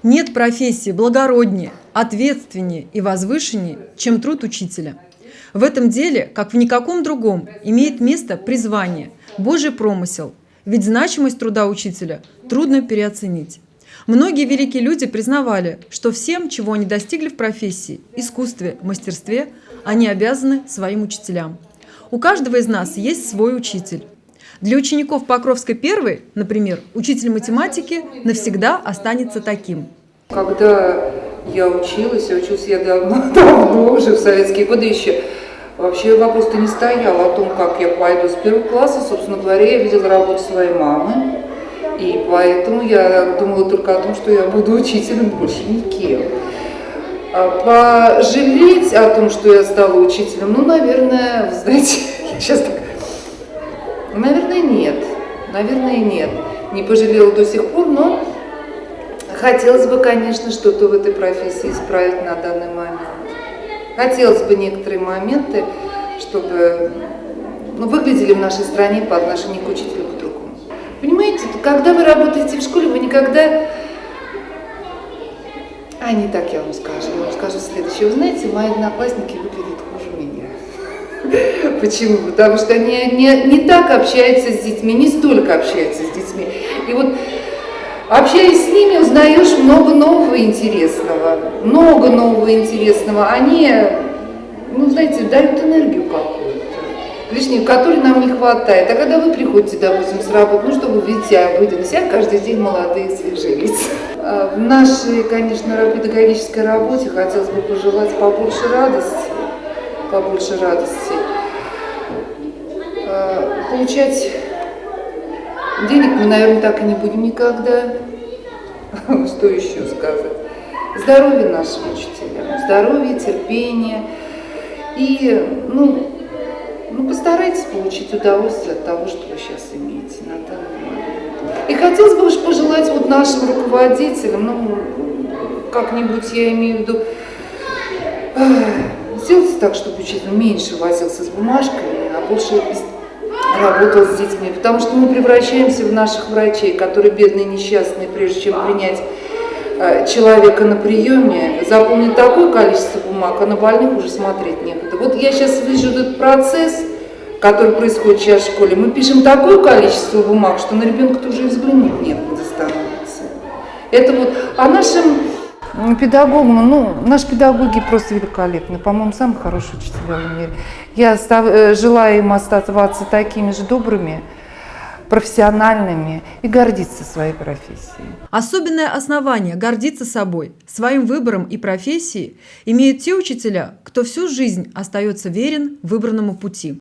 Нет профессии благороднее, ответственнее и возвышеннее, чем труд учителя. В этом деле, как в никаком другом, имеет место призвание, Божий промысел, ведь значимость труда учителя трудно переоценить. Многие великие люди признавали, что всем, чего они достигли в профессии, искусстве, мастерстве, они обязаны своим учителям. У каждого из нас есть свой учитель. Для учеников Покровской первой, например, учитель математики навсегда останется таким. Когда я училась я давно, уже в советские годы еще, вообще вопрос-то не стоял о том, как я пойду с первого класса. Собственно говоря, я видела работу своей мамы, и поэтому я думала только о том, что я буду учителем, больше никем. Пожалеть о том, что я стала учителем, наверное, вы знаете, я сейчас так... Наверное, нет. Не пожалела до сих пор, но хотелось бы, конечно, что-то в этой профессии исправить на данный момент. Хотелось бы некоторые моменты, чтобы выглядели в нашей стране по отношению к учителю по-другому. Понимаете, когда вы работаете в школе, вы никогда... не так я вам скажу следующее. Вы знаете, мои одноклассники выглядят хуже меня. Почему? Потому что они не так общаются с детьми, не столько общаются с детьми. И вот, общаясь с ними, узнаешь много нового интересного. Они, знаете, дают энергию какую-то, лишнюю, которой нам не хватает. А когда вы приходите, допустим, с работы, чтобы видеть обыденность, каждый день молодые, свежие лица. В нашей, конечно, педагогической работе хотелось бы пожелать побольше радости. Получать денег мы, наверное, так и не будем никогда. Что еще сказать? Здоровье нашим учителям, здоровье, терпение. И, постарайтесь получить удовольствие от того, что вы сейчас имеете на данный момент. И хотелось бы уж пожелать нашим руководителям, как-нибудь я имею в виду, сделайте так, чтобы учитель меньше возился с бумажками, а больше работал с детьми. Потому что мы превращаемся в наших врачей, которые бедные, несчастные, прежде чем принять человека на приеме, заполнить такое количество бумаг, а на больных уже смотреть некуда. Вот я сейчас вижу этот процесс, который происходит сейчас в школе. Мы пишем такое количество бумаг, что на ребенка-то уже взглянуть некуда становится. А нашим педагогам, наши педагоги просто великолепны. По-моему, самые хорошие учителя в мире. Я желаю им оставаться такими же добрыми, профессиональными и гордиться своей профессией. Особенное основание гордиться собой, своим выбором и профессией имеют те учителя, кто всю жизнь остается верен выбранному пути.